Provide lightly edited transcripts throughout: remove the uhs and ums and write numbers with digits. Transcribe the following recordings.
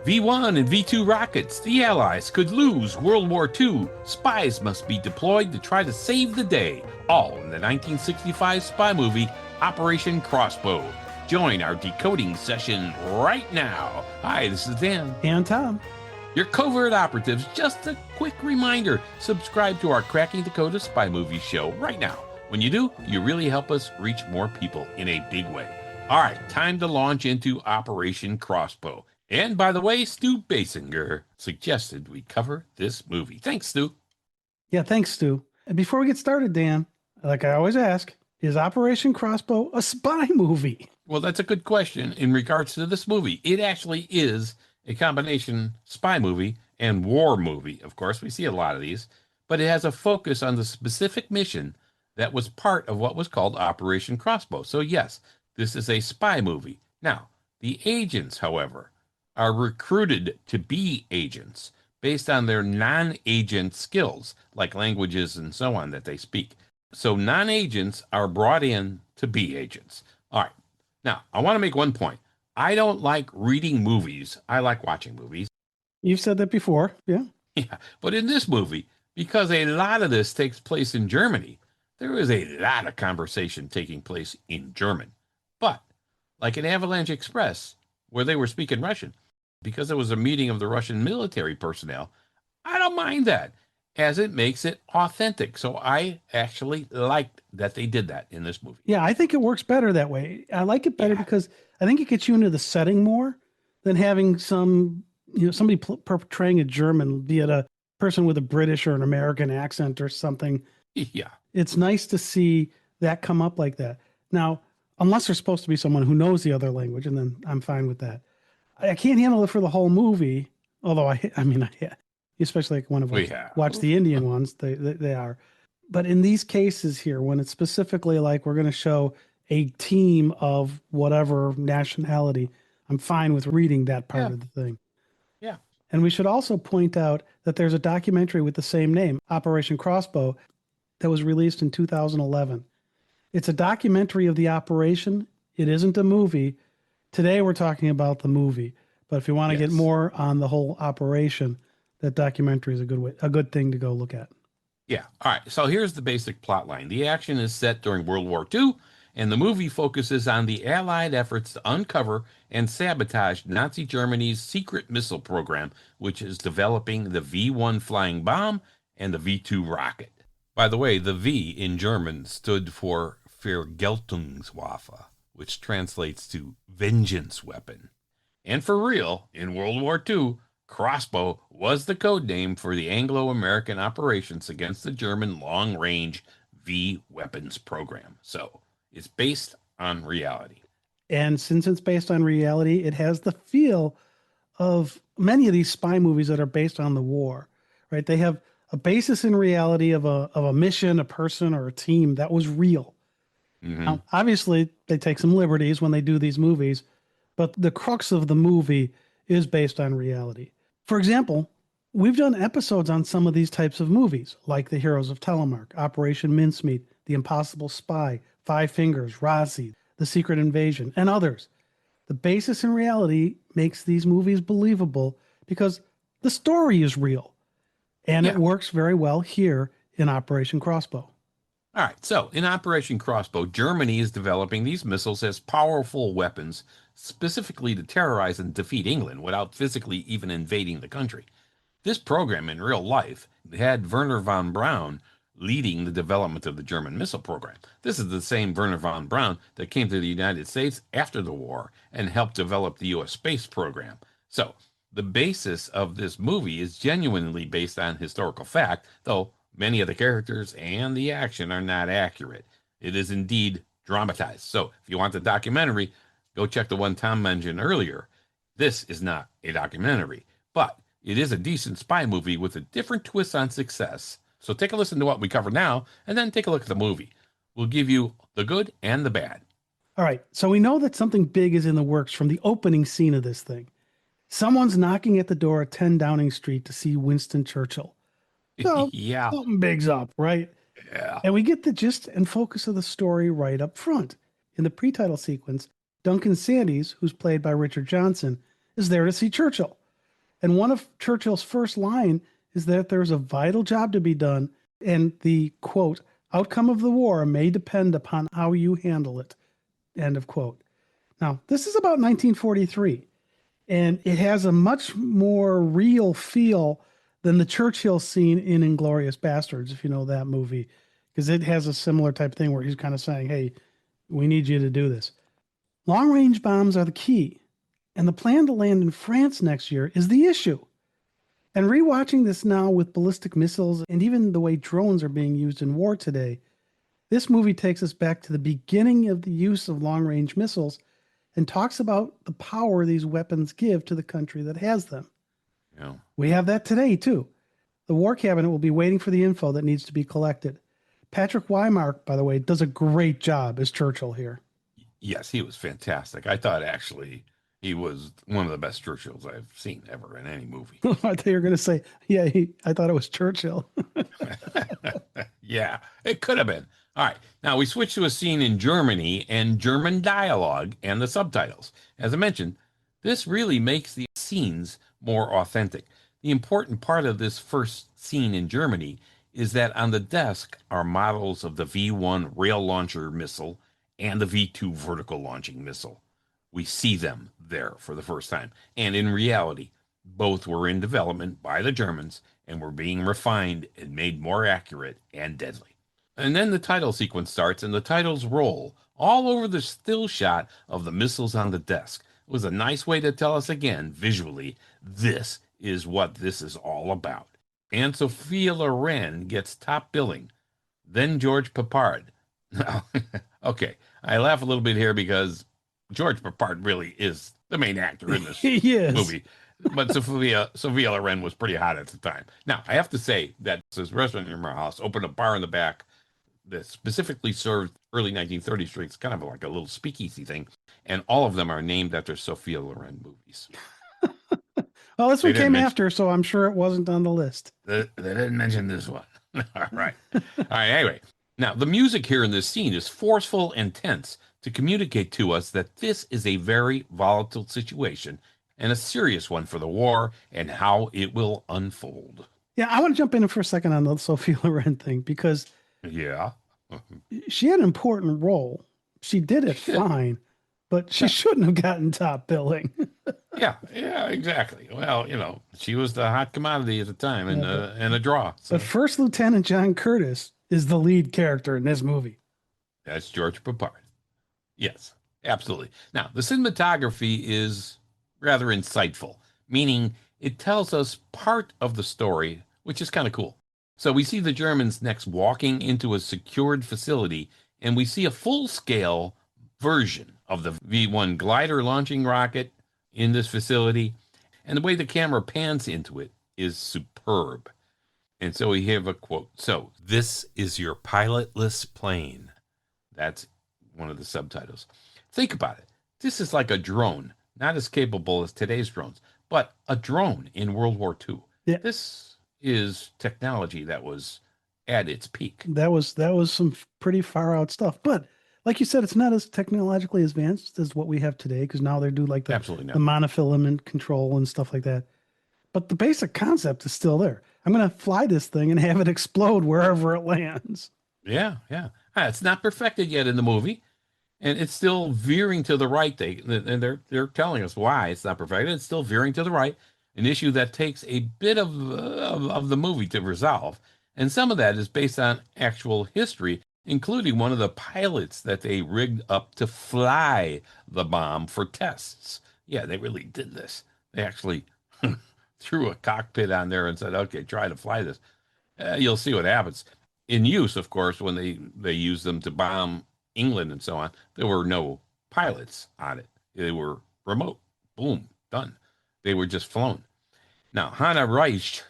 V-1 and V-2 rockets. The Allies could lose World War II. Spies must be deployed to try to save the day. All in the 1965 spy movie, Operation Crossbow. Join our decoding session right now. Hi, this is Dan. And Tom. Your covert operatives. Just a quick reminder, subscribe to our Cracking Dakota Spy Movie show right now. When you do, you really help us reach more people in a big way. All right, time to launch into Operation Crossbow. And by the way, Stu Basinger suggested we cover this movie. Thanks, Stu. Yeah, thanks, Stu. And before we get started, Dan, like I always ask, is Operation Crossbow a spy movie? Well, that's a good question in regards to this movie. It actually is a combination spy movie and war movie. Of course, we see a lot of these, but it has a focus on the specific mission that was part of what was called Operation Crossbow. So yes, this is a spy movie. Now, the agents, however, are recruited to be agents based on their non-agent skills, like languages and so on that they speak. So non-agents are brought in to be agents. All right. Now, I want to make one point. I don't like reading movies. I like watching movies. You've said that before, yeah. Yeah, but in this movie, because a lot of this takes place in Germany, there is a lot of conversation taking place in German. But like in Avalanche Express, where they were speaking Russian, because it was a meeting of the Russian military personnel, I don't mind that, as it makes it authentic. So I actually liked that they did that in this movie. Yeah, I think it works better that way. I like it better because I think it gets you into the setting more than having somebody portraying a German, be it a person with a British or an American accent or something. Yeah. It's nice to see that come up like that. Now, unless there's supposed to be someone who knows the other language, and then I'm fine with that. I can't handle it for the whole movie, although I especially like one of us watch the Indian ones, they are. But in these cases here, when it's specifically like we're going to show a team of whatever nationality, I'm fine with reading that part of the thing. Yeah. And we should also point out that there's a documentary with the same name, Operation Crossbow, that was released in 2011. It's a documentary of the operation. It isn't a movie. Today we're talking about the movie, but if you want to get more on the whole operation, that documentary is a good thing to go look at. Yeah. All right. So here's the basic plot line. The action is set during World War II, and the movie focuses on the Allied efforts to uncover and sabotage Nazi Germany's secret missile program, which is developing the V-1 flying bomb and the V-2 rocket. By the way, the V in German stood for Vergeltungswaffe, which translates to vengeance weapon. And for real, in World War II, Crossbow was the code name for the Anglo-American operations against the German long-range V weapons program. So it's based on reality. And since it's based on reality, it has the feel of many of these spy movies that are based on the war, right? They have a basis in reality of a mission, a person, or a team that was real. Mm-hmm. Now, obviously, they take some liberties when they do these movies, but the crux of the movie is based on reality. For example, we've done episodes on some of these types of movies, like The Heroes of Telemark, Operation Mincemeat, The Impossible Spy, Five Fingers, Rossi, The Secret Invasion, and others. The basis in reality makes these movies believable because the story is real, and it works very well here in Operation Crossbow. All right, so in Operation Crossbow, Germany is developing these missiles as powerful weapons, specifically to terrorize and defeat England without physically even invading the country. This program in real life had Wernher von Braun leading the development of the German missile program. This is the same Wernher von Braun that came to the United States after the war and helped develop the U.S. space program. So the basis of this movie is genuinely based on historical fact, though many of the characters and the action are not accurate. It is indeed dramatized. So if you want the documentary, go check the one Tom mentioned earlier. This is not a documentary, but it is a decent spy movie with a different twist on success. So take a listen to what we cover now, and then take a look at the movie. We'll give you the good and the bad. All right, so we know that something big is in the works from the opening scene of this thing. Someone's knocking at the door at 10 Downing Street to see Winston Churchill. So yeah. Something big's up, right? Yeah. And we get the gist and focus of the story right up front. In the pre-title sequence, Duncan Sandys, who's played by Richard Johnson, is there to see Churchill. And one of Churchill's first line is that there's a vital job to be done, and the quote, outcome of the war may depend upon how you handle it, end of quote. Now, this is about 1943, and it has a much more real feel than the Churchill scene in Inglourious Bastards, if you know that movie, because it has a similar type thing where he's kind of saying, hey, we need you to do this. Long-range bombs are the key, and the plan to land in France next year is the issue. And rewatching this now with ballistic missiles and even the way drones are being used in war today, this movie takes us back to the beginning of the use of long-range missiles and talks about the power these weapons give to the country that has them. Yeah. We have that today, too. The War Cabinet will be waiting for the info that needs to be collected. Patrick Wymark, by the way, does a great job as Churchill here. Yes, he was fantastic. I thought actually he was one of the best Churchills I've seen ever in any movie. I thought you were going to say, yeah, I thought it was Churchill. Yeah, it could have been. All right, now we switch to a scene in Germany and German dialogue and the subtitles. As I mentioned, this really makes the scenes more authentic. The important part of this first scene in Germany is that on the desk are models of the V-1 rail launcher missile and the V-2 vertical launching missile. We see them there for the first time. And in reality, both were in development by the Germans and were being refined and made more accurate and deadly. And then the title sequence starts and the titles roll all over the still shot of the missiles on the desk. It was a nice way to tell us again, visually, this is what this is all about. And Sophia Loren gets top billing. Then George Peppard. Now, okay, I laugh a little bit here because George Peppard really is the main actor in this movie. But Sophia Loren was pretty hot at the time. Now, I have to say that this restaurant near my house opened a bar in the back that specifically served early 1930s drinks, kind of like a little speakeasy thing. And all of them are named after Sophia Loren movies. Well, this one came after, so I'm sure it wasn't on the list. They didn't mention this one. All right. All right. Anyway, now the music here in this scene is forceful and tense to communicate to us that this is a very volatile situation and a serious one for the war and how it will unfold. Yeah, I want to jump in for a second on the Sophia Loren thing because she had an important role. She did it fine, but she shouldn't have gotten top billing. Yeah, exactly. Well, she was the hot commodity at the time and a draw. So. But First Lieutenant John Curtis is the lead character in this movie. That's George Peppard. Yes, absolutely. Now, the cinematography is rather insightful, meaning it tells us part of the story, which is kind of cool. So we see the Germans next walking into a secured facility, and we see a full-scale version of the V-1 glider launching rocket in this facility, and the way the camera pans into it is superb. And so we have a quote. So, this is your pilotless plane. That's one of the subtitles. Think about it. This is like a drone, not as capable as today's drones, but a drone in World War II. Yeah. This is technology that was at its peak. That was some pretty far out stuff. But like you said, it's not as technologically advanced as what we have today, because now they do like the monofilament control and stuff like that. But the basic concept is still there. I'm going to fly this thing and have it explode wherever it lands. Yeah. It's not perfected yet in the movie, and it's still veering to the right. They're telling us why it's not perfected. It's still veering to the right, an issue that takes a bit of the movie to resolve. And some of that is based on actual history, including one of the pilots that they rigged up to fly the bomb for tests. Yeah, they really did this. They actually threw a cockpit on there and said, okay, try to fly this. You'll see what happens. In use, of course, when they used them to bomb England and so on, there were no pilots on it. They were remote. Boom, done. They were just flown. Now, Hannah Reich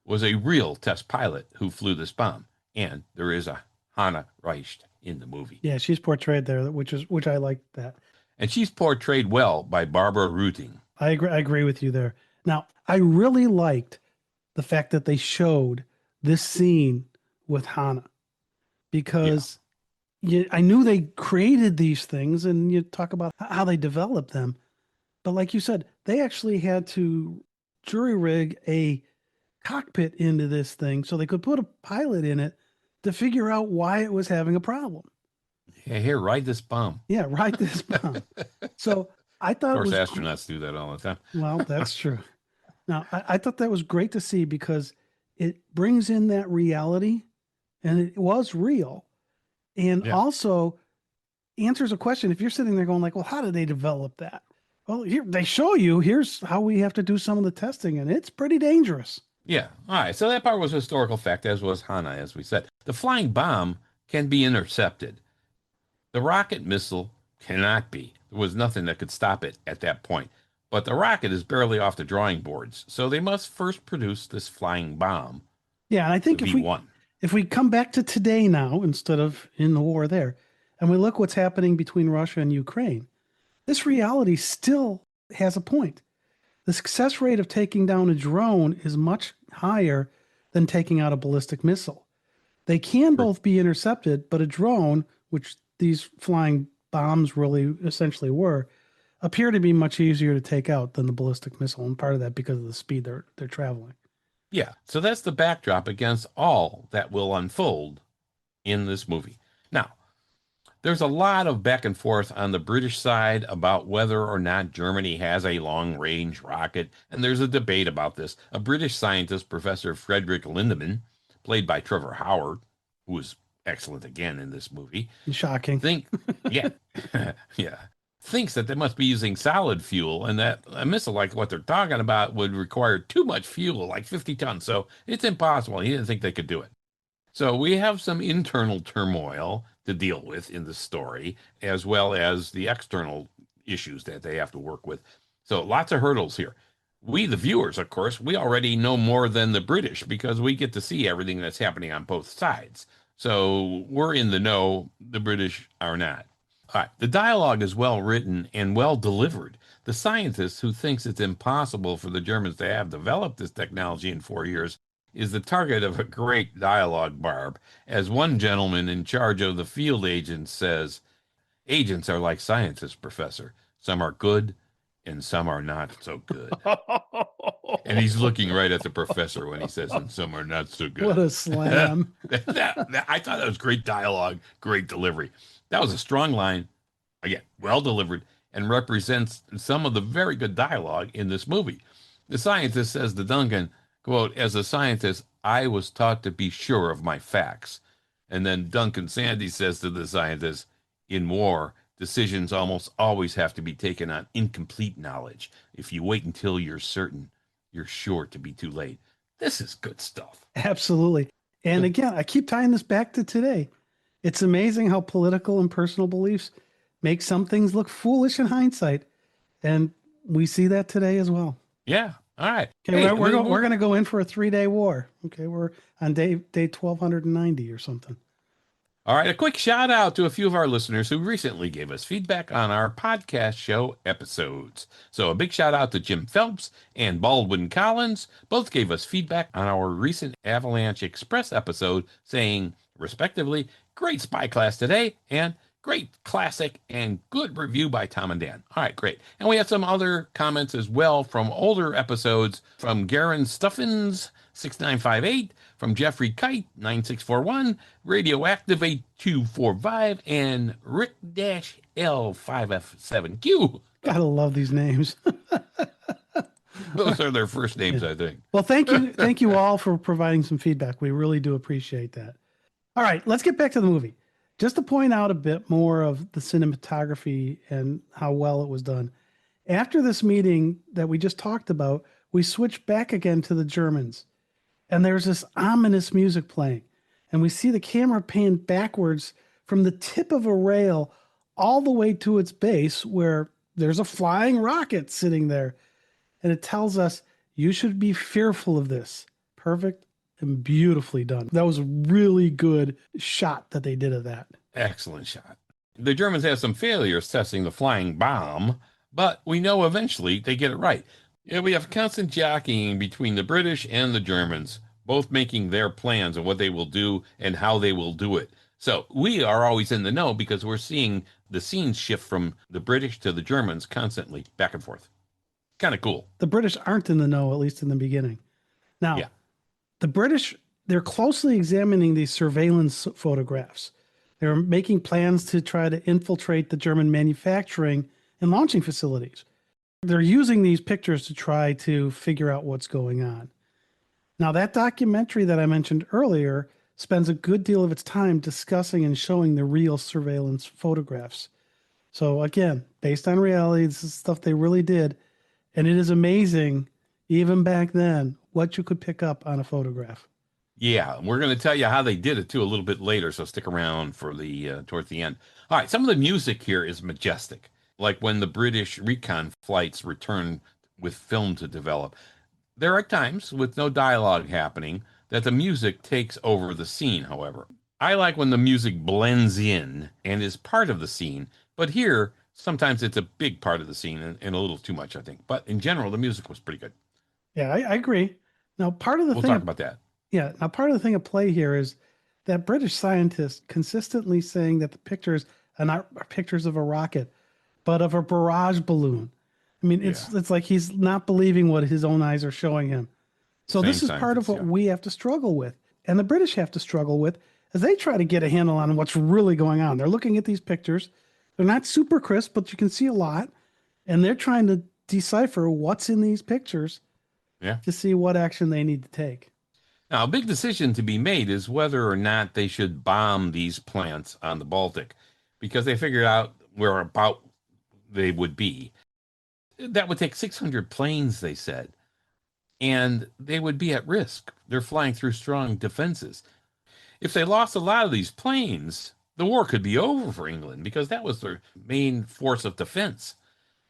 was a real test pilot who flew this bomb, and there is a Hannah Reich in the movie. Yeah, she's portrayed there, which I like that. And she's portrayed well by Barbara Rooting. I agree with you there. Now, I really liked the fact that they showed this scene with Hannah, because I knew they created these things, and you talk about how they developed them. But like you said, they actually had to jury rig a cockpit into this thing so they could put a pilot in it to figure out why it was having a problem. Yeah, here, ride this bomb. Yeah, ride this bomb. So I Of thought it course, was, astronauts do that all the time. well, that's true. Now, I thought that was great to see because it brings in that reality and it was real. And Yeah. also answers a question. If you're sitting there going like, well, how did they develop that? Well, here they show you, here's how we have to do some of the testing, and it's pretty dangerous. Yeah. All right. So that part was historical fact, as was Hana, as we said. The flying bomb can be intercepted. The rocket missile cannot be. There was nothing that could stop it at that point. But the rocket is barely off the drawing boards, so they must first produce this flying bomb Yeah, and I to think be one. if we come back to today now instead of in the war there, and we look what's happening between Russia and Ukraine, this reality still has a point. The success rate of taking down a drone is much higher than taking out a ballistic missile. They can True. both be intercepted, but a drone, which these flying bombs really essentially were, appear to be much easier to take out than the ballistic missile, and part of that because of the speed they're traveling. Yeah. So that's the backdrop against all that will unfold in this movie. Now, there's a lot of back and forth on the British side about whether or not Germany has a long-range rocket, and there's a debate about this. A British scientist, Professor Frederick Lindemann, played by Trevor Howard, who was excellent again in this movie, Shocking. yeah, yeah, thinks that they must be using solid fuel, and that a missile like what they're talking about would require too much fuel, like 50 tons. So it's impossible. He didn't think they could do it. So we have some internal turmoil to deal with in the story, as well as the external issues that they have to work with. So lots of hurdles here. We, the viewers, of course, we already know more than the British because we get to see everything that's happening on both sides. So we're in the know, the British are not. All right, the dialogue is well written and well delivered. The scientist who thinks it's impossible for the Germans to have developed this technology in 4 years is the target of a great dialogue barb. As one gentleman in charge of the field agents says, agents are like scientists, Professor. Some are good and some are not so good. And he's looking right at the professor when he says, and some are not so good. What a slam. I thought that was great dialogue, great delivery. That was a strong line, again, well delivered, and represents some of the very good dialogue in this movie. The scientist says to Duncan, quote, as a scientist, I was taught to be sure of my facts. And then Duncan Sandy says to the scientist, in war, decisions almost always have to be taken on incomplete knowledge. If you wait until you're certain, you're sure to be too late. This is good stuff. Absolutely. And again, I keep tying this back to today. It's amazing how political and personal beliefs make some things look foolish in hindsight. And we see that today as well. Yeah. All right. Okay, Hey, we're going to go in for a 3-day war. Okay, we're on day 1290 or something. All right, a quick shout out to a few of our listeners who recently gave us feedback on our podcast show episodes. So a big shout out to Jim Phelps and Baldwin Collins. Both gave us feedback on our recent Avalanche Express episode, saying, respectively, great spy class today and great classic and good review by Tom and Dan. All right, great. And we have some other comments as well from older episodes from Garen Stuffins, 6958, from Jeffrey Kite, 9641, Radioactive 8245, and Rick-L5F7Q. Gotta love these names. Those are their first names, I think. Well, thank you all for providing some feedback. We really do appreciate that. All right, let's get back to the movie. Just to point out a bit more of the cinematography and how well it was done. After this meeting that we just talked about, we switched back again to the Germans. And there's this ominous music playing. And we see the camera pan backwards from the tip of a rail all the way to its base where there's a flying rocket sitting there. And it tells us, you should be fearful of this. Perfect and beautifully done. That was a really good shot that they did of that. Excellent shot. The Germans have some failures testing the flying bomb, but we know eventually they get it right. Yeah, we have constant jockeying between the British and the Germans, both making their plans on what they will do and how they will do it. So we are always in the know because we're seeing the scenes shift from the British to the Germans constantly, back and forth. Kind of cool. The British aren't in the know, at least in the beginning. Now, Yeah. the British, they're closely examining these surveillance photographs. They're making plans to try to infiltrate the German manufacturing and launching facilities. They're using these pictures to try to figure out what's going on. Now, that documentary that I mentioned earlier spends a good deal of its time discussing and showing the real surveillance photographs. So, again, based on reality, this is stuff they really did. And it is amazing, even back then, what you could pick up on a photograph. Yeah, we're going to tell you how they did it too a little bit later, so stick around for the towards the end. All right, some of the music here is majestic, like when the British recon flights return with film to develop. There are times with no dialogue happening that the music takes over the scene, however. I like when the music blends in and is part of the scene, but here sometimes it's a big part of the scene and a little too much, I think. But in general, the music was pretty good. Yeah, I agree. Now, part of the We'll thing, talk about that. yeah, now part of the thing at play here is that British scientists consistently saying that the pictures are not pictures of a rocket, but of a barrage balloon. I mean, Yeah, it's like he's not believing what his own eyes are showing him. So same this is part of scientists, what yeah. we have to struggle with, and the British have to struggle with as they try to get a handle on what's really going on. They're looking at these pictures. They're not super crisp, but you can see a lot, and they're trying to decipher what's in these pictures Yeah. to see what action they need to take. Now, a big decision to be made is whether or not they should bomb these plants on the Baltic because they figured out where about they would be. That would take 600 planes, they said, and they would be at risk. They're flying through strong defenses. If they lost a lot of these planes, the war could be over for England because that was their main force of defense.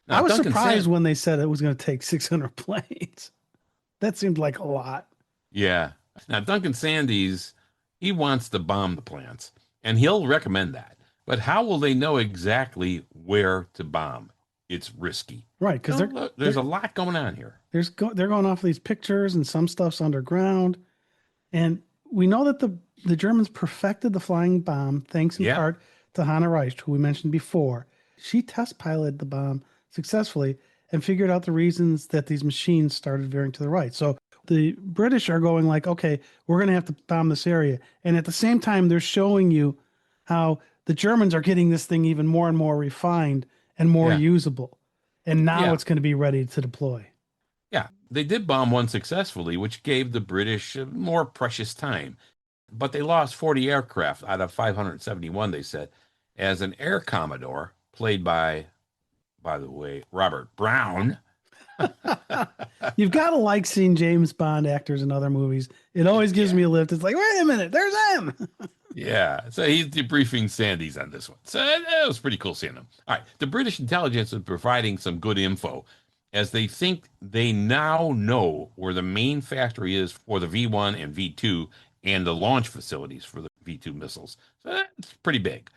I Now, was Duncan surprised Sand, when they said it was going to take 600 planes. That seemed like a lot. yeah. Now, Duncan Sandys, he wants to bomb the plants, and he'll recommend that. But how will they know exactly where to bomb? It's risky. Right, because Look, there's a lot going on here. they're going off these pictures, and some stuff's underground. And we know that the Germans perfected the flying bomb thanks in Yeah, part to Hannah Reich, who we mentioned before. She test piloted the bomb successfully and figured out the reasons that these machines started veering to the right. So the British are going like, okay, we're going to have to bomb this area. And at the same time, they're showing you how the Germans are getting this thing even more and more refined and more yeah, usable. And now yeah, it's going to be ready to deploy. yeah. They did bomb one successfully, which gave the British more precious time. But they lost 40 aircraft out of 571, they said, as an air commodore, played by the way, Robert Brown. You've got to like seeing James Bond actors in other movies. It always gives Yeah. me a lift. It's like, wait a minute, there's him. Yeah, so he's debriefing Sandys on this one. So that was pretty cool seeing him. All right, the British intelligence is providing some good info as they think they now know where the main factory is for the V1 and V2 and the launch facilities for the V2 missiles. So that's pretty big.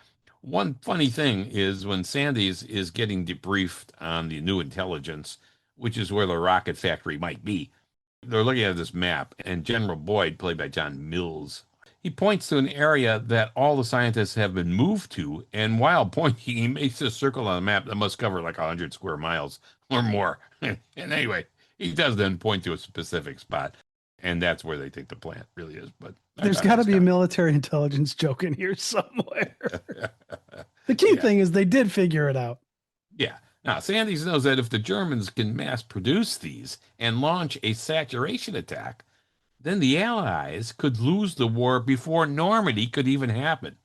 One funny thing is when Sandys is getting debriefed on the new intelligence, which is where the rocket factory might be, they're looking at this map, and General Boyd, played by John Mills, he points to an area that all the scientists have been moved to, and while pointing, he makes a circle on the map that must cover like 100 square miles or more. And anyway, he does then point to a specific spot, and that's where they think the plant really is. But I There's thought it got to was be a kind military intelligence joke in here somewhere. of The key yeah, thing is they did figure it out. yeah. Now, Sandys knows that if the Germans can mass produce these and launch a saturation attack, then the Allies could lose the war before Normandy could even happen.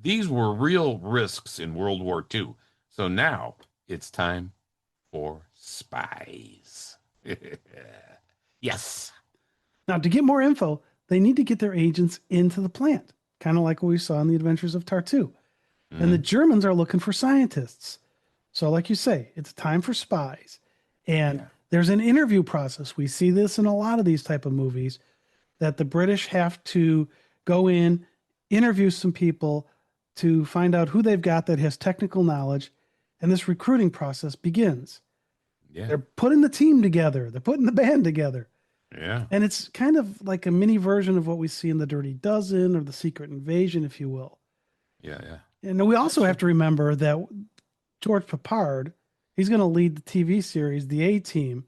These were real risks in World War II. So now it's time for spies. Yes. Now, to get more info, they need to get their agents into the plant, kind of like what we saw in the Adventures of Tartu. And the Mhm. Germans are looking for scientists. So, like you say, it's time for spies. And Yeah. there's an interview process. We see this in a lot of these type of movies that the British have to go in, interview some people to find out who they've got that has technical knowledge. And this recruiting process begins. Yeah. They're putting the team together, they're putting the band together. Yeah. And it's kind of like a mini version of what we see in the Dirty Dozen or the Secret Invasion, if you will. Yeah. Yeah. And we That's also true. have to remember that George Peppard, He's going to lead the TV series, The A-Team,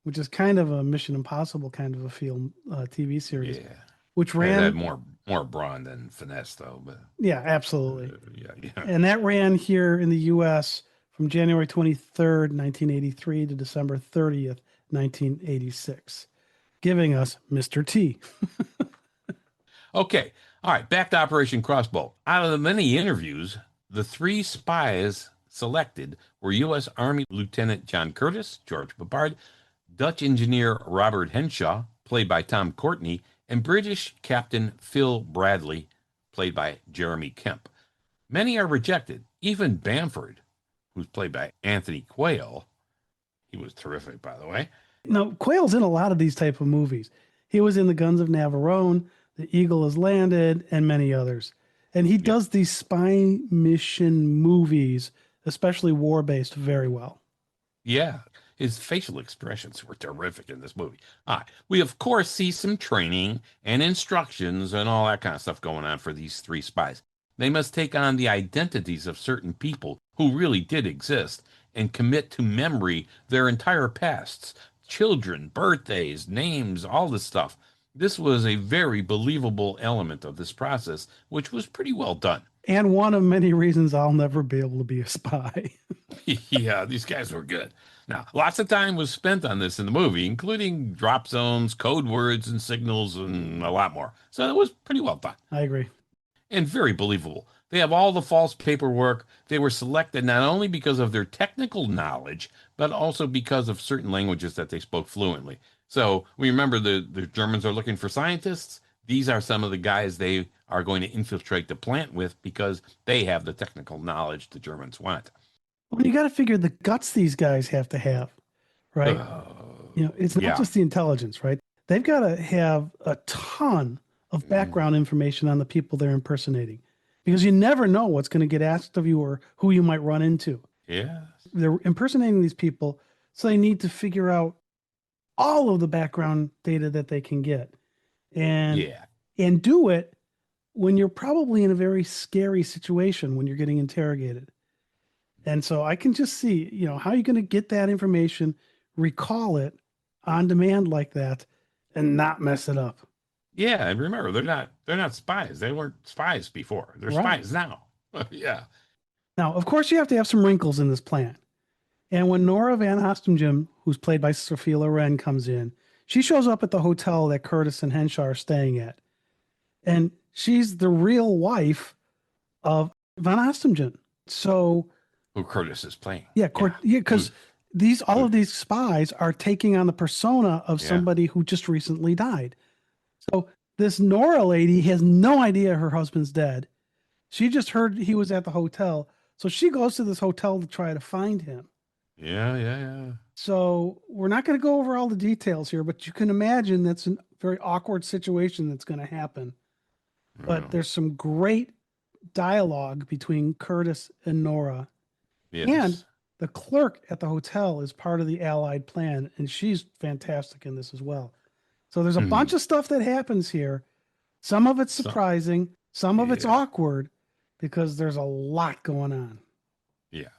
which is kind of a Mission Impossible kind of a feel TV series, Yeah. which It had ran. more brawn than finesse, though. But Yeah, absolutely. yeah. And that ran here in the U.S. from January 23rd, 1983 to December 30th, 1986, giving us Mr. T. Okay. All right. Back to Operation Crossbow. Out of the many interviews, the three spies selected were U.S. Army Lieutenant John Curtis, George Peppard, Dutch engineer Robert Henshaw, played by Tom Courtney, and British Captain Phil Bradley, played by Jeremy Kemp. Many are rejected. Even Bamford, who's played by Anthony Quayle, he was terrific, by the way. Now, Quayle's in a lot of these type of movies. He was in The Guns of Navarone, The Eagle Has Landed, and many others. And he Yeah. does these spy mission movies, especially war-based, very well. Yeah, his facial expressions were terrific in this movie. All right. We, of course, see some training and instructions and all that kind of stuff going on for these three spies. They must take on the identities of certain people who really did exist and commit to memory their entire pasts, children, birthdays, names, all this stuff. This was a very believable element of this process, which was pretty well done. And one of many reasons I'll never be able to be a spy. Yeah, these guys were good. Now, lots of time was spent on this in the movie, including drop zones, code words, and signals, and a lot more. So it was pretty well done I agree. and very believable. They have all the false paperwork. They were selected not only because of their technical knowledge, but also because of certain languages that they spoke fluently. So we remember the Germans are looking for scientists. These are some of the guys they are going to infiltrate the plant with because they have the technical knowledge the Germans want. Well, you got to figure the guts these guys have to have, right? It's not Yeah. just the intelligence, right? They've got to have a ton of background information on the people they're impersonating because you never know what's going to get asked of you or who you might run into. Yeah. They're impersonating these people, so they need to figure out all of the background data that they can get and do it when you're probably in a very scary situation when you're getting interrogated. And so I can just see, how are you going to get that information, recall it on demand like that, and not mess it up? Yeah, and remember, they're not spies. They weren't spies before. They're Right. spies now. Yeah. Now, of course, you have to have some wrinkles in this plan. And when Nora Van Ostendam, who's played by Sophia Loren, comes in, she shows up at the hotel that Curtis and Henshaw are staying at. And she's the real wife of Van Ostendam. So, Who Curtis is playing. yeah, because all of these spies are taking on the persona of Yeah. somebody who just recently died. So this Nora lady has no idea her husband's dead. She just heard he was at the hotel. So she goes to this hotel to try to find him. Yeah. So we're not going to go over all the details here, but you can imagine that's a very awkward situation that's going to happen. But there's some great dialogue between Curtis and Nora. Yes. And the clerk at the hotel is part of the Allied plan, and she's fantastic in this as well. So there's a bunch of stuff that happens here. Some of it's surprising, some of it's awkward because there's a lot going on. Yeah.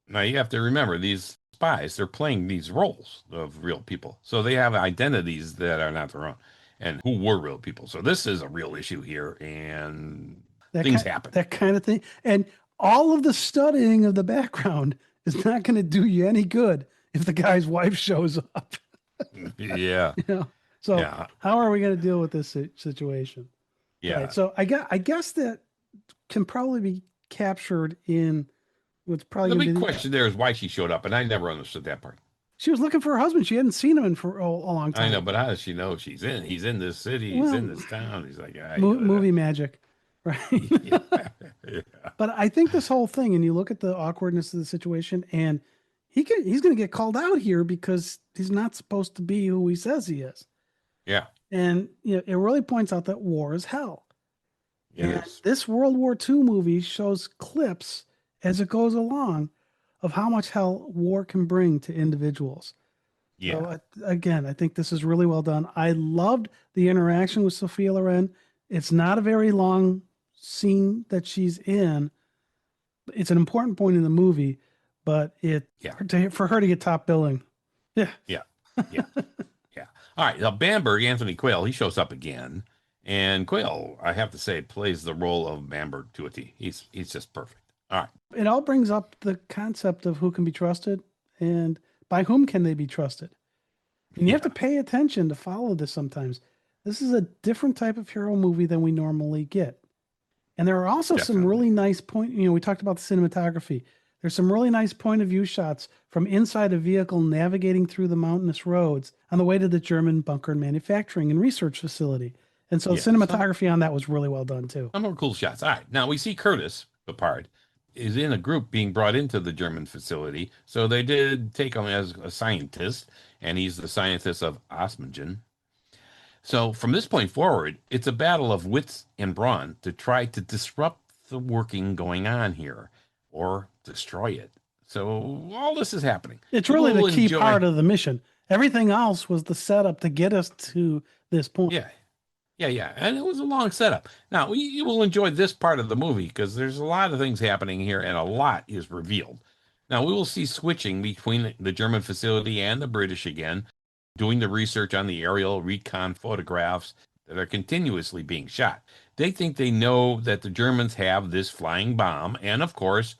Now you have to remember these spies, they're playing these roles of real people. So they have identities that are not their own and who were real people. So this is a real issue here and things happen. That kind of thing. And all of the studying of the background is not going to do you any good if the guy's wife shows up. Yeah. So how are we going to deal with this situation? Yeah. Right. So I guess that can probably be captured in what's probably the gonna big be question there is why she showed up, and I never understood that part. She was looking for her husband. She hadn't seen him in for a long time. I know, but how does she know he's in this city? He's in this town. He's like, movie magic, right? Yeah. But I think this whole thing, and you look at the awkwardness of the situation, and he's going to get called out here because he's not supposed to be who he says he is. Yeah. And it really points out that war is hell. Yes. This World War II movie shows clips as it goes along of how much hell war can bring to individuals. Yeah. So again, I think this is really well done. I loved the interaction with Sophia Loren. It's not a very long scene that she's in. It's an important point in the movie, but Yeah. for her to get top billing. Yeah. Yeah. Yeah. Yeah. All right. Now, Bamberg, Anthony Quayle, he shows up again. And Quayle, I have to say, plays the role of Bamberg to a T. He's just perfect. All right. It all brings up the concept of who can be trusted and by whom can they be trusted. And you have Yeah. to pay attention to follow this sometimes. This is a different type of hero movie than we normally get. And there are also some Definitely. really nice we talked about the cinematography. There's some really nice point of view shots from inside a vehicle navigating through the mountainous roads on the way to the German bunker manufacturing and research facility. And so the Yeah. cinematography on that was really well done too. Some more cool shots. All right. Now we see Curtis Peppard is in a group being brought into the German facility. So they did take him as a scientist, and he's the scientist of Osmingen. So from this point forward, it's a battle of wits and brawn to try to disrupt the working going on here or destroy it. So all this is happening. It's People really the will key enjoy. part of the mission. Everything else was the setup to get us to this point. Yeah. Yeah, yeah. And it was a long setup. Now, you will enjoy this part of the movie because there's a lot of things happening here and a lot is revealed. Now, we will see switching between the German facility and the British again, doing the research on the aerial recon photographs that are continuously being shot. They think they know that the Germans have this flying bomb, and of course,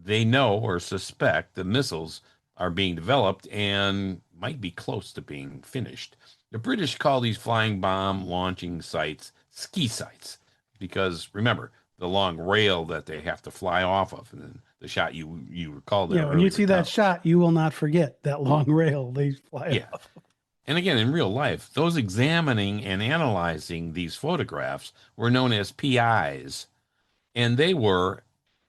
they know or suspect the missiles are being developed and might be close to being finished. The British call these flying bomb launching sites ski sites because remember the long rail that they have to fly off of, and then the shot you recalled there Yeah, when you earlier, see Tom. that shot, you will not forget that long rail they fly Yeah. off. And again, in real life, those examining and analyzing these photographs were known as PIs, and they were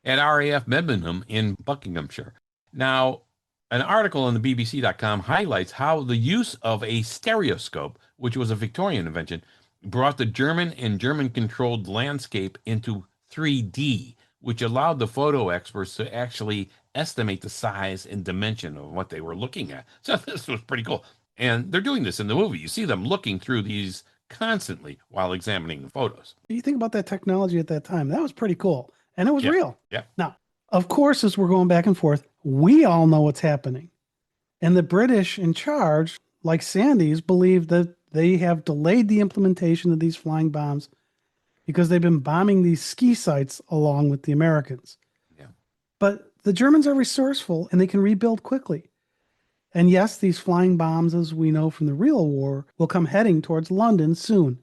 at RAF Medmenham in Buckinghamshire. Now, an article on the BBC.com highlights how the use of a stereoscope, which was a Victorian invention, brought the German and German controlled landscape into 3D, which allowed the photo experts to actually estimate the size and dimension of what they were looking at. So this was pretty cool. And they're doing this in the movie. You see them looking through these constantly while examining the photos. You think about that technology at that time, that was pretty cool. And it was Yeah. real. Yeah. Now, of course, as we're going back and forth, we all know what's happening. And the British in charge, like Sandy's, believe that they have delayed the implementation of these flying bombs because they've been bombing these ski sites along with the Americans. Yeah. But the Germans are resourceful and they can rebuild quickly. And yes, these flying bombs, as we know from the real war, will come heading towards London soon.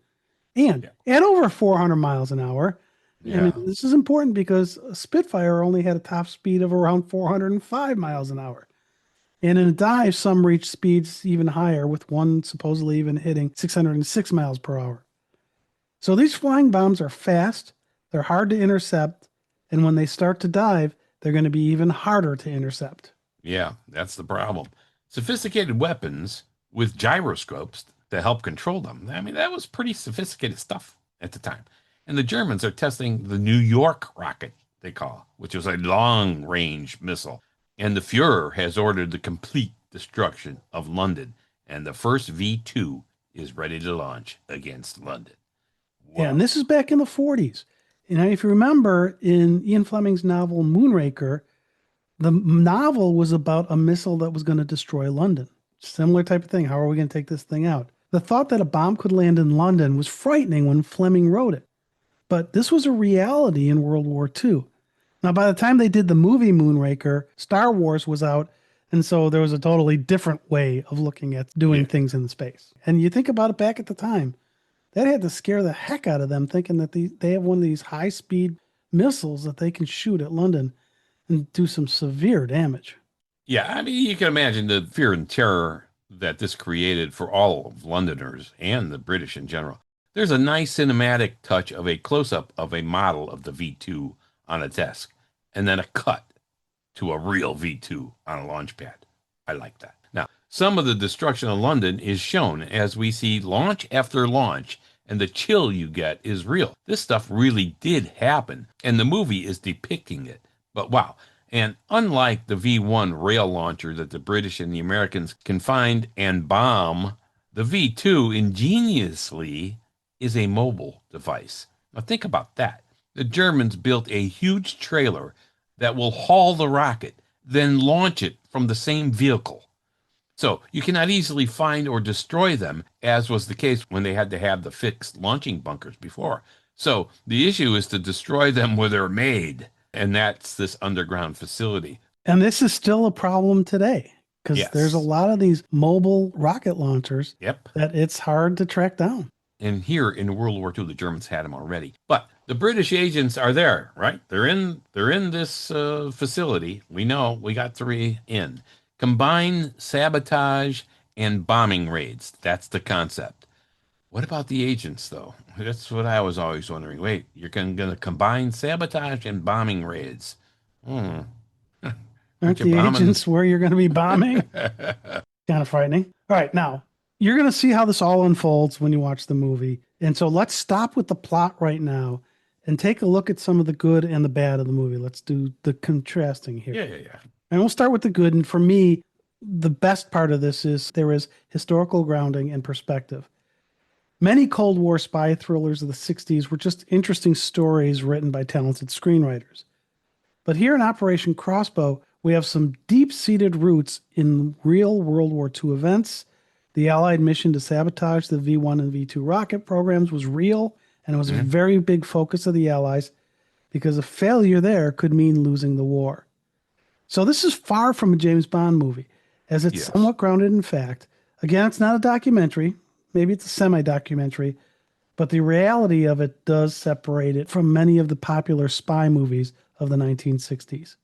And at over 400 miles an hour. I Yeah. mean, this is important because a Spitfire only had a top speed of around 405 miles an hour. And in a dive, some reach speeds even higher, with one supposedly even hitting 606 miles per hour. So these flying bombs are fast, they're hard to intercept, and when they start to dive, they're going to be even harder to intercept. Yeah, that's the problem. Sophisticated weapons with gyroscopes to help control them. I mean, that was pretty sophisticated stuff at the time. And the Germans are testing the New York rocket, they call, which was a long range missile. And the Fuhrer has ordered the complete destruction of London. And the first V2 is ready to launch against London. Wow. Yeah, and this is back in the 40s. And if you remember in Ian Fleming's novel Moonraker, the novel was about a missile that was going to destroy London. Similar type of thing. How are we going to take this thing out? The thought that a bomb could land in London was frightening when Fleming wrote it. But this was a reality in World War II. Now, by the time they did the movie Moonraker, Star Wars was out. And so there was a totally different way of looking at doing things in space. And you think about it back at the time, that had to scare the heck out of them, thinking that they have one of these high-speed missiles that they can shoot at London and do some severe damage. Yeah, I mean, you can imagine the fear and terror that this created for all of Londoners and the British in general. There's a nice cinematic touch of a close-up of a model of the V2 on a desk, and then a cut to a real V2 on a launch pad. I like that. Now, some of the destruction of London is shown as we see launch after launch, and the chill you get is real. This stuff really did happen, and the movie is depicting it. But wow. And unlike the V1 rail launcher that the British and the Americans can find and bomb, the V2 ingeniously is a mobile device. Now think about that. The Germans built a huge trailer that will haul the rocket, then launch it from the same vehicle. So you cannot easily find or destroy them, as was the case when they had to have the fixed launching bunkers before. So the issue is to destroy them where they're made, and that's this underground facility. And this is still a problem today because there's a Yes. lot of these mobile rocket launchers Yep. that it's hard to track down. And here in World War II, the Germans had them already. But the British agents are there, right? They're in this facility. We know we got 3 in. Combine sabotage and bombing raids. That's the concept. What about the agents, though? That's what I was always wondering. Wait, you're going to combine sabotage and bombing raids? Hmm. Aren't Aren't you the bombing? agents where you're going to be bombing? Kind of frightening. All right, now you're going to see how this all unfolds when you watch the movie. And so let's stop with the plot right now and take a look at some of the good and the bad of the movie. Let's do the contrasting here. Yeah. And we'll start with the good. And for me, the best part of this is there is historical grounding and perspective. Many Cold War spy thrillers of the 60s were just interesting stories written by talented screenwriters. But here in Operation Crossbow, we have some deep-seated roots in real World War II events. The Allied mission to sabotage the V-1 and V-2 rocket programs was real, and it was a very big focus of the Allies because a failure there could mean losing the war. So this is far from a James Bond movie, as it's somewhat grounded in fact. Again, it's not a documentary. Maybe it's a semi-documentary, but the reality of it does separate it from many of the popular spy movies of the 1960s.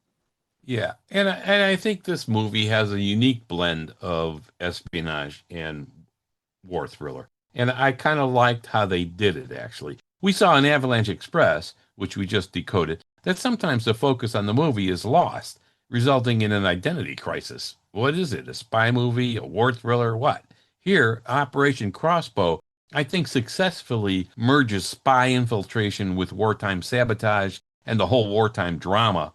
Yeah, and I think this movie has a unique blend of espionage and war thriller. And I kind of liked how they did it, actually. We saw in Avalanche Express, which we just decoded, that sometimes the focus on the movie is lost, resulting in an identity crisis. What is it? A spy movie? A war thriller? What? Here, Operation Crossbow, I think, successfully merges spy infiltration with wartime sabotage and the whole wartime drama,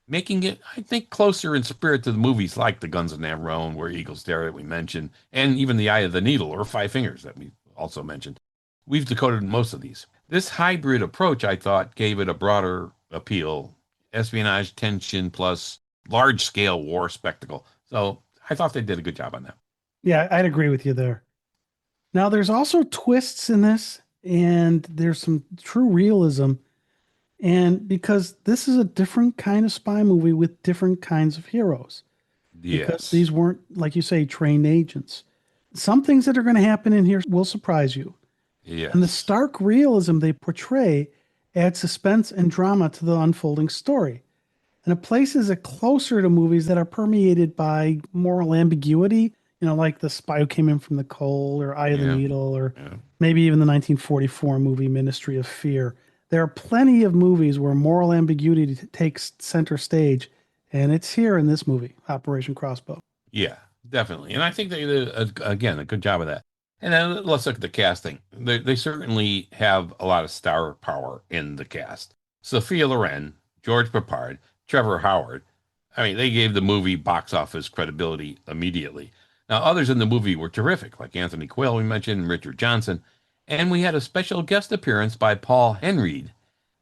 making it, I think, closer in spirit to the movies like The Guns of Navarone, Where Eagles Dare that we mentioned, and even The Eye of the Needle or Five Fingers that we also mentioned. We've decoded most of these. This hybrid approach, I thought, gave it a broader appeal, espionage, tension, plus large-scale war spectacle. So I thought they did a good job on that. Yeah, I'd agree with you there. Now, there's also twists in this, and there's some true realism. And because this is a different kind of spy movie with different kinds of heroes. Because Yes. these weren't, like you say, trained agents. Some things that are going to happen in here will surprise you. Yes. And the stark realism they portray adds suspense and drama to the unfolding story. And it places it closer to movies that are permeated by moral ambiguity, like The Spy Who Came In From the Cold or Eye of the Needle, or maybe even the 1944 movie Ministry of Fear. There are plenty of movies where moral ambiguity takes center stage, and it's here in this movie, Operation Crossbow. Yeah, definitely. And I think they did, again, a good job of that. And then let's look at the casting. They certainly have a lot of star power in the cast. Sophia Loren, George Peppard, Trevor Howard. I mean, they gave the movie box office credibility immediately. Now, others in the movie were terrific, like Anthony Quayle, we mentioned, and Richard Johnson. And we had a special guest appearance by Paul Henreid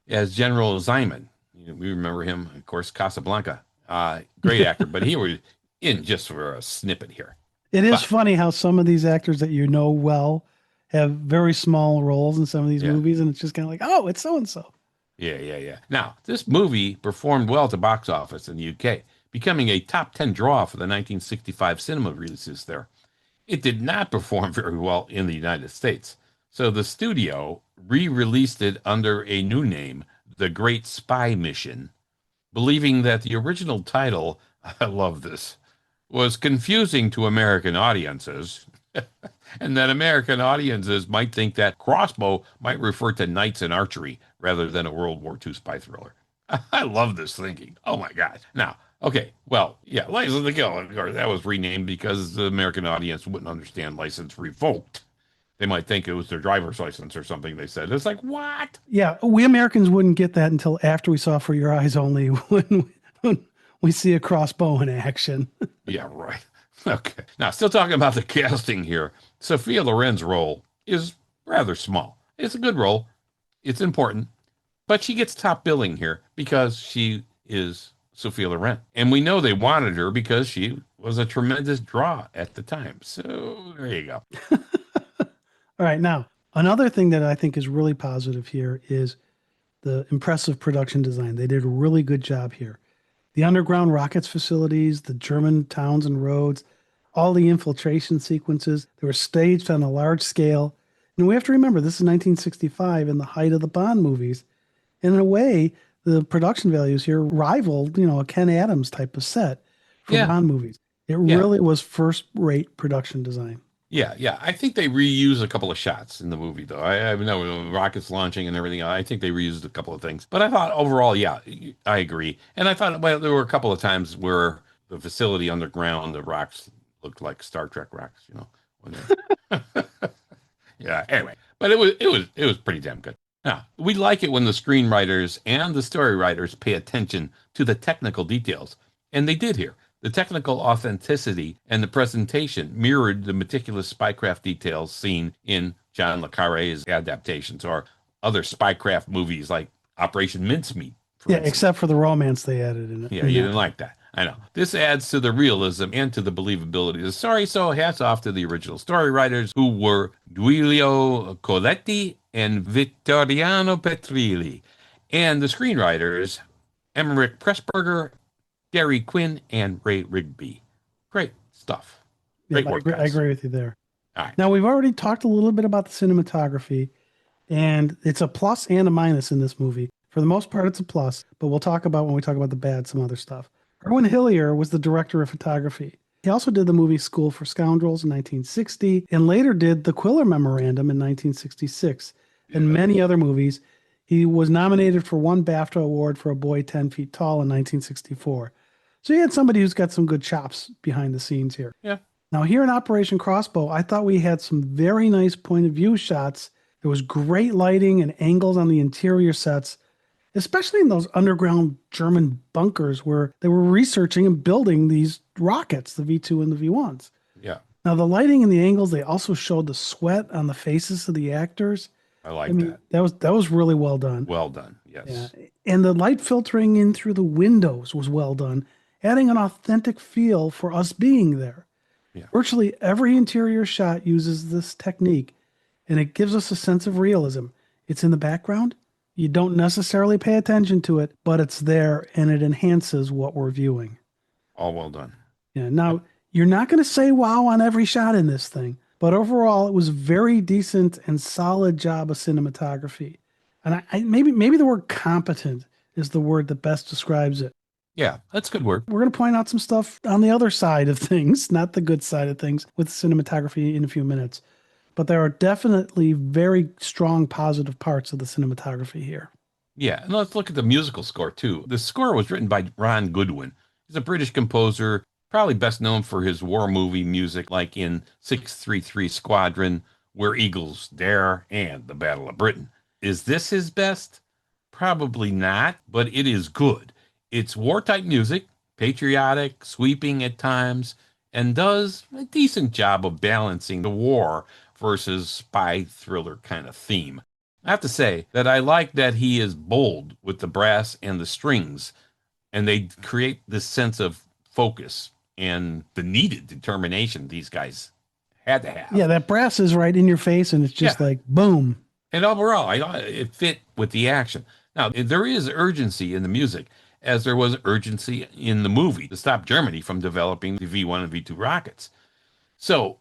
as General Zyman. We remember him, of course, Casablanca. Great actor, but he was in just for a snippet here. It is funny how some of these actors that you know well have very small roles in some of these movies, and it's just kind of like, oh, it's so-and-so. Yeah. Now, this movie performed well to box office in the UK, becoming a top 10 draw for the 1965 cinema releases there. It did not perform very well in the United States, so the studio re-released it under a new name, The Great Spy Mission, believing that the original title, I love this, was confusing to American audiences, and that American audiences might think that Crossbow might refer to knights in archery rather than a World War II spy thriller. I love this thinking. Oh my God. Now, okay, well, yeah, License to Kill, of course, that was renamed because the American audience wouldn't understand license revoked. They might think it was their driver's license or something, they said. It's like, what? Yeah, we Americans wouldn't get that until after we saw For Your Eyes Only when we see a crossbow in action. Yeah, right. Okay. Now, still talking about the casting here, Sophia Loren's role is rather small. It's a good role. It's important. But she gets top billing here because she is Sophia Loren. And we know they wanted her because she was a tremendous draw at the time. So there you go. All right. Now, another thing that I think is really positive here is the impressive production design. They did a really good job here. The underground rockets facilities, the German towns and roads, all the infiltration sequences, they were staged on a large scale. And we have to remember, this is 1965 in the height of the Bond movies. And in a way, the production values here rivaled, a Ken Adams type of set for Yeah. Bond movies. It Yeah. really was first-rate production design. Yeah. I think they reused a couple of shots in the movie, though. I know rockets launching and everything. I think they reused a couple of things. But I thought overall, yeah, I agree. And I thought, well, there were a couple of times where the facility underground, the rocks looked like Star Trek rocks, when yeah. Anyway, but it was pretty damn good. Now, we like it when the screenwriters and the story writers pay attention to the technical details, and they did here. The technical authenticity and the presentation mirrored the meticulous spycraft details seen in John le Carre's adaptations or other spycraft movies like Operation Mincemeat, for Yeah, instance. except for the romance they added in it. Yeah, you didn't like that. I know. This adds to the realism and to the believability of the story, so hats off to the original story writers who were Giulio Coletti and Vittoriano Petrilli, and the screenwriters Emmerich Pressburger, Gary Quinn, and Ray Rigby. Great stuff. Great work, I guys. agree with you there. All right. Now, we've already talked a little bit about the cinematography, and it's a plus and a minus in this movie. For the most part, it's a plus, but we'll talk about when we talk about the bad, some other stuff. Erwin Hillier was the director of photography. He also did the movie School for Scoundrels in 1960 and later did The Quiller Memorandum in 1966 and many other movies. He was nominated for one BAFTA award for A Boy 10 Feet Tall in 1964. So you had somebody who's got some good chops behind the scenes here. Yeah. Now, here in Operation Crossbow, I thought we had some very nice point of view shots. There was great lighting and angles on the interior sets, especially in those underground German bunkers where they were researching and building these rockets, the V2 and the V1s. Yeah. Now, the lighting and the angles, they also showed the sweat on the faces of the actors. I like that. That was really well done. Well done. Yes. Yeah. And the light filtering in through the windows was well done, adding an authentic feel for us being there. Yeah. Virtually every interior shot uses this technique, and it gives us a sense of realism. It's in the background. You don't necessarily pay attention to it, but it's there, and it enhances what we're viewing. All well done. Yeah. Now, you're not going to say wow on every shot in this thing, but overall, it was a very decent and solid job of cinematography. And maybe the word competent is the word that best describes it. Yeah, that's a good word. We're going to point out some stuff on the other side of things, not the good side of things, with cinematography in a few minutes. But there are definitely very strong positive parts of the cinematography here. Yeah, and let's look at the musical score, too. The score was written by Ron Goodwin. He's a British composer, probably best known for his war movie music, like in 633 Squadron, Where Eagles Dare, and The Battle of Britain. Is this his best? Probably not, but it is good. It's war-type music, patriotic, sweeping at times, and does a decent job of balancing the war versus spy thriller kind of theme. I have to say that I like that he is bold with the brass and the strings, and they create this sense of focus and the needed determination these guys had to have. Yeah, that brass is right in your face, and it's just like, boom. And overall, it fit with the action. Now, there is urgency in the music, as there was urgency in the movie to stop Germany from developing the V1 and V2 rockets. So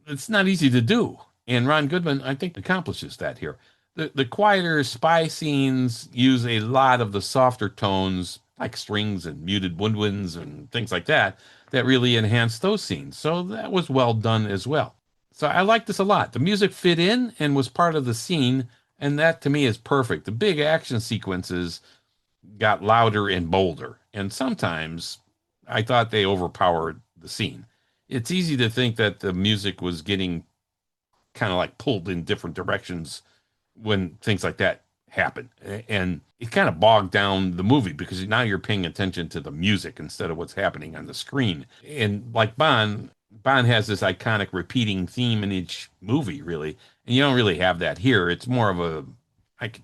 it's not easy to do. And Ron Goodman, I think, accomplishes that here. The quieter spy scenes use a lot of the softer tones, like strings and muted woodwinds and things like that, that really enhance those scenes. So that was well done as well. So I like this a lot. The music fit in and was part of the scene, and that to me is perfect. The big action sequences got louder and bolder, and sometimes I thought they overpowered the scene. It's easy to think that the music was getting kind of like pulled in different directions when things like that happen, and it kind of bogged down the movie because now you're paying attention to the music instead of what's happening on the screen. And like Bond has this iconic repeating theme in each movie, really, and you don't really have that here. It's more of a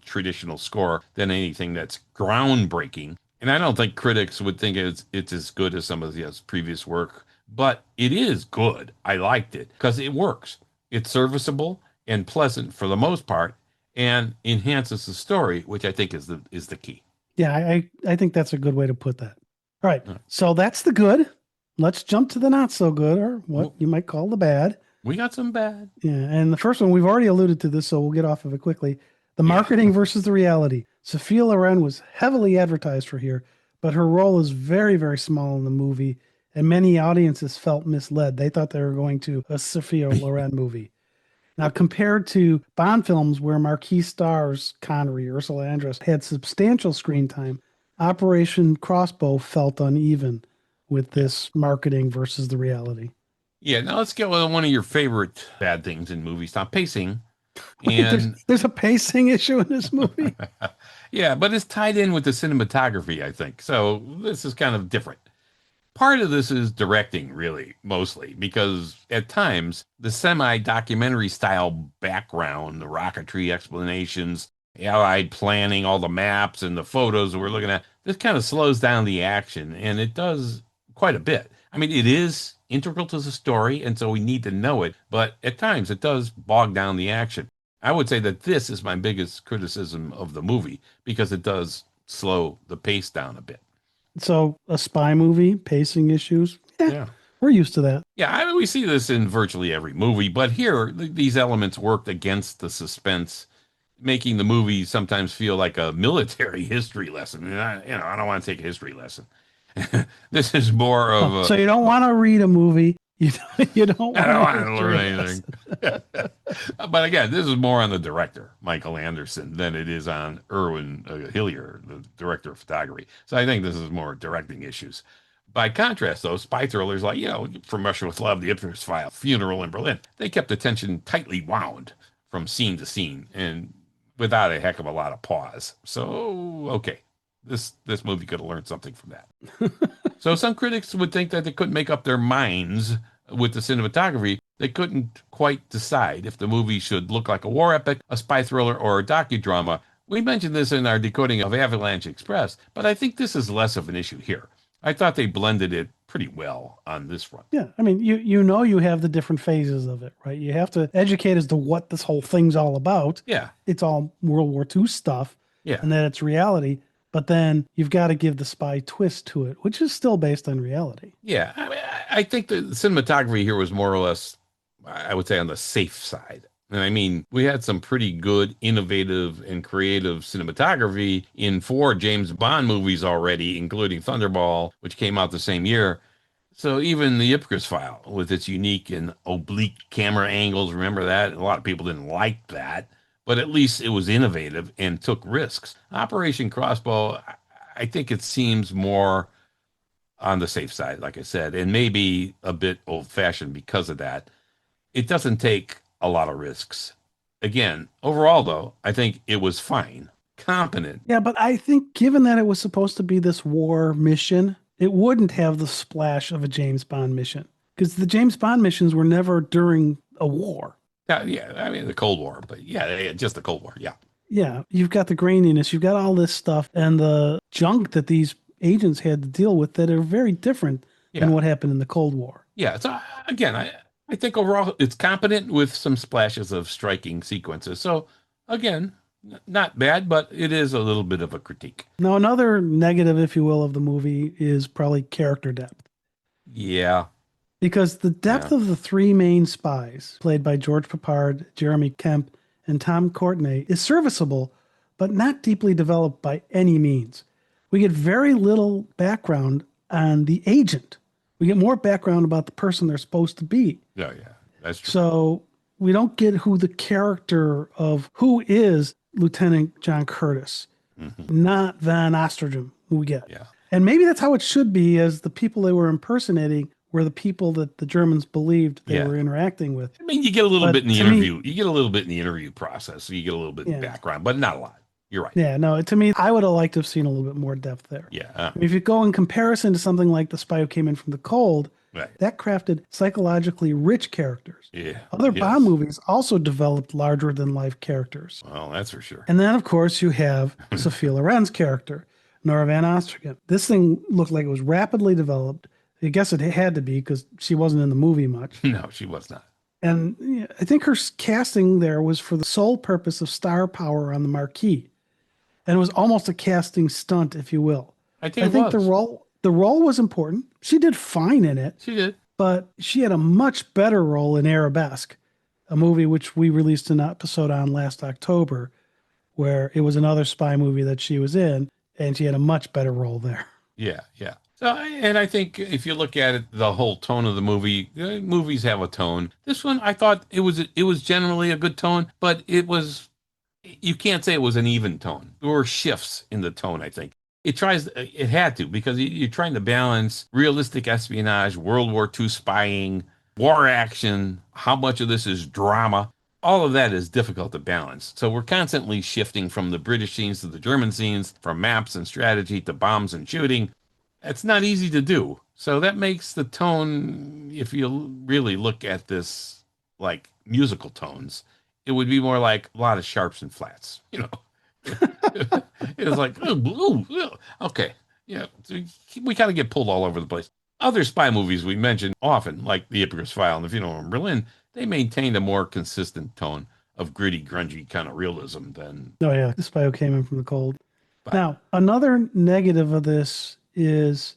traditional score than anything that's groundbreaking. And I don't think critics would think it's as good as some of his previous work, but it is good. I liked it because it works. It's serviceable and pleasant for the most part, and enhances the story, which I think is the key. Yeah, I think that's a good way to put that. All right. So that's the good. Let's jump to the not so good, or what you might call the bad. We got some bad. Yeah. And the first one, we've already alluded to this, so we'll get off of it quickly. The marketing versus the reality. Sophia Loren was heavily advertised for here, but her role is very, very small in the movie, and many audiences felt misled. They thought they were going to a Sophia Loren movie. Now, compared to Bond films where marquee stars Connery, Ursula Andress had substantial screen time, Operation Crossbow felt uneven with this marketing versus the reality. Yeah, now let's get one of your favorite bad things in movies, Tom, pacing. Wait, And there's a pacing issue in this movie. yeah, but it's tied in with the cinematography, I think. So this is kind of different. Part of this is directing, really, mostly, because at times the semi-documentary style background, the rocketry explanations, the Allied planning, all the maps and the photos we're looking at, this kind of slows down the action, and it does quite a bit. I mean, it is integral to the story, and so we need to know it, but at times it does bog down the action. I would say that this is my biggest criticism of the movie because it does slow the pace down a bit. So a spy movie, pacing issues. Yeah. We're used to that. Yeah, I mean, we see this in virtually every movie, but here these elements worked against the suspense, making the movie sometimes feel like a military history lesson. And I don't want to take a history lesson. This is more of a. So you don't want to read a movie. You don't want I don't want to learn learn anything. But again, this is more on the director, Michael Anderson, than it is on Irwin Hillier, the director of photography. So I think this is more directing issues. By contrast, though, spy thrillers like, From Russia with Love, The Ipcress File, Funeral in Berlin, they kept attention tightly wound from scene to scene and without a heck of a lot of pause. So, okay, this movie could have learned something from that. So some critics would think that they couldn't make up their minds with the cinematography. They couldn't quite decide if the movie should look like a war epic, a spy thriller, or a docudrama. We mentioned this in our decoding of Avalanche Express, but I think this is less of an issue here. I thought they blended it pretty well on this front. Yeah, I mean, you have the different phases of it, right? You have to educate as to what this whole thing's all about. Yeah. It's all World War II stuff. Yeah. And that it's reality. But then you've got to give the spy twist to it, which is still based on reality. Yeah. I mean, I think the cinematography here was more or less, I would say, on the safe side. And I mean, we had some pretty good, innovative, and creative cinematography in 4 James Bond movies already, including Thunderball, which came out the same year. So even the Ipcress File, with its unique and oblique camera angles, remember that? A lot of people didn't like that, but at least it was innovative and took risks. Operation Crossbow, I think it seems more on the safe side, like I said, and maybe a bit old-fashioned because of that. It doesn't take a lot of risks. Again, overall, though, I think it was fine, competent. Yeah, but I think given that it was supposed to be this war mission, it wouldn't have the splash of a James Bond mission because the James Bond missions were never during a war. Yeah, I mean, the Cold War, but yeah, just the Cold War, yeah. Yeah, you've got the graininess, you've got all this stuff, and the junk that these agents had to deal with that are very different than what happened in the Cold War. Yeah, so again, I think overall it's competent with some splashes of striking sequences. So again, not bad, but it is a little bit of a critique. Now, another negative, if you will, of the movie is probably character depth. Yeah. Because the depth of the 3 main spies, played by George Peppard, Jeremy Kemp, and Tom Courtenay, is serviceable, but not deeply developed by any means. We get very little background on the agent. We get more background about the person they're supposed to be. Yeah, that's true. So we don't get who the character of who is Lieutenant John Curtis, not Van Ostergem, who we get. Yeah. And maybe that's how it should be, as the people they were impersonating were the people that the Germans believed they were interacting with. I mean, you get a little bit in the interview. You get a little bit in the interview process. So you get a little bit in background, but not a lot. You're right. Yeah, no, to me, I would have liked to have seen a little bit more depth there. Yeah. I mean, if you go in comparison to something like The Spy Who Came In From the Cold, that crafted psychologically rich characters. Yeah. Other Bond movies also developed larger than life characters. Well, that's for sure. And then, of course, you have Sophia Loren's character. Nora Van Ostrogem. This thing looked like it was rapidly developed. I guess it had to be because she wasn't in the movie much. No, she was not. And I think her casting there was for the sole purpose of star power on the marquee. And it was almost a casting stunt, if you will. I think the role was important. She did fine in it. She did. But she had a much better role in Arabesque, a movie which we released an episode on last October, where it was another spy movie that she was in, and she had a much better role there. Yeah, yeah. So, and I think if you look at it, the whole tone of the movie, movies have a tone. This one, I thought it was generally a good tone, but you can't say it was an even tone. There were shifts in the tone, I think. It had to, because you're trying to balance realistic espionage, World War II spying, war action, how much of this is drama. All of that is difficult to balance. So we're constantly shifting from the British scenes to the German scenes, from maps and strategy to bombs and shooting. It's not easy to do. So that makes the tone, if you really look at this like musical tones, it would be more like a lot of sharps and flats, It was like, okay. Yeah, we kind of get pulled all over the place. Other spy movies we mentioned often, like The Icarus File and The Funeral in Berlin, they maintained a more consistent tone of gritty, grungy kind of realism than... Oh, yeah. The Spy Who Came In From the Cold. But, now, another negative of this is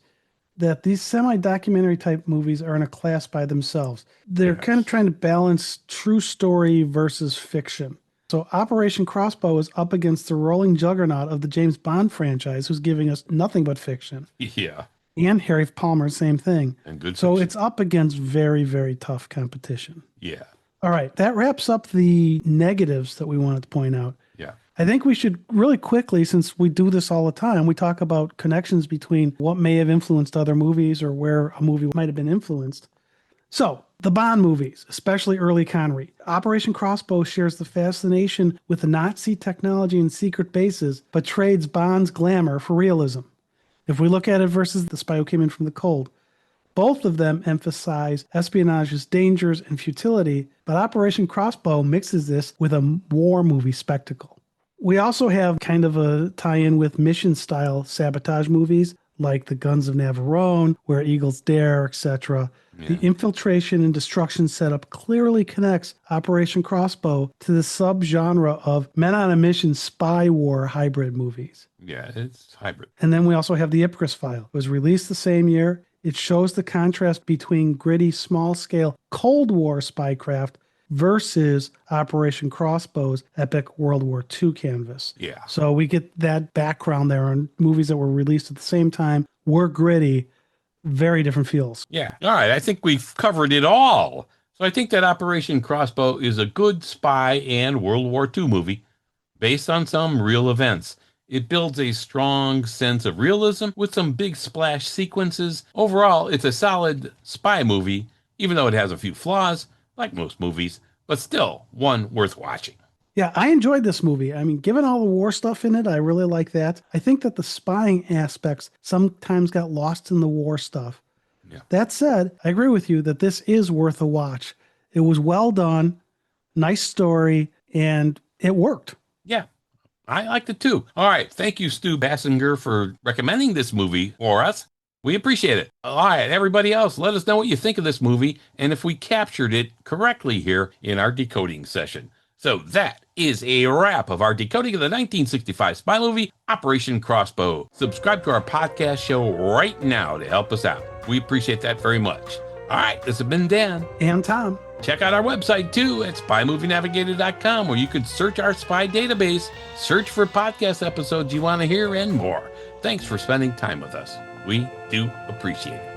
that these semi-documentary type movies are in a class by themselves. They're kind of trying to balance true story versus fiction. So Operation Crossbow is up against the rolling juggernaut of the James Bond franchise, who's giving us nothing but fiction. Yeah. And Harry Palmer, same thing. And good so fiction. It's up against very, very tough competition. Yeah. All right. That wraps up the negatives that we wanted to point out. Yeah. I think we should really quickly, since we do this all the time, we talk about connections between what may have influenced other movies or where a movie might have been influenced. So, the Bond movies, especially early Connery. Operation Crossbow shares the fascination with the Nazi technology and secret bases, but trades Bond's glamour for realism. If we look at it versus The Spy Who Came In From the Cold, both of them emphasize espionage's dangers and futility, but Operation Crossbow mixes this with a war movie spectacle. We also have kind of a tie-in with mission-style sabotage movies, like The Guns of Navarone, Where Eagles Dare, etc. Yeah. The infiltration and destruction setup clearly connects Operation Crossbow to the subgenre of men-on-a-mission spy war hybrid movies. Yeah, it's hybrid. And then we also have The Icarus File. It was released the same year. It shows the contrast between gritty, small-scale Cold War spycraft versus Operation Crossbow's epic World War II canvas. Yeah. So we get that background there on movies that were released at the same time, were gritty, very different feels. Yeah. All right. I think we've covered it all. So I think that Operation Crossbow is a good spy and World War II movie based on some real events. It builds a strong sense of realism with some big splash sequences. Overall, it's a solid spy movie, even though it has a few flaws, like most movies, but still one worth watching. Yeah, I enjoyed this movie. I mean, given all the war stuff in it, I really like that. I think that the spying aspects sometimes got lost in the war stuff. Yeah. That said, I agree with you that this is worth a watch. It was well done, nice story, and it worked. Yeah, I liked it too. All right, thank you, Stu Bassinger, for recommending this movie for us. We appreciate it. All right, everybody else, let us know what you think of this movie and if we captured it correctly here in our decoding session. So that is a wrap of our decoding of the 1965 spy movie, Operation Crossbow. Subscribe to our podcast show right now to help us out. We appreciate that very much. All right, this has been Dan. And Tom. Check out our website, too, at spymovienavigator.com, where you can search our spy database, search for podcast episodes you want to hear, and more. Thanks for spending time with us. We do appreciate it.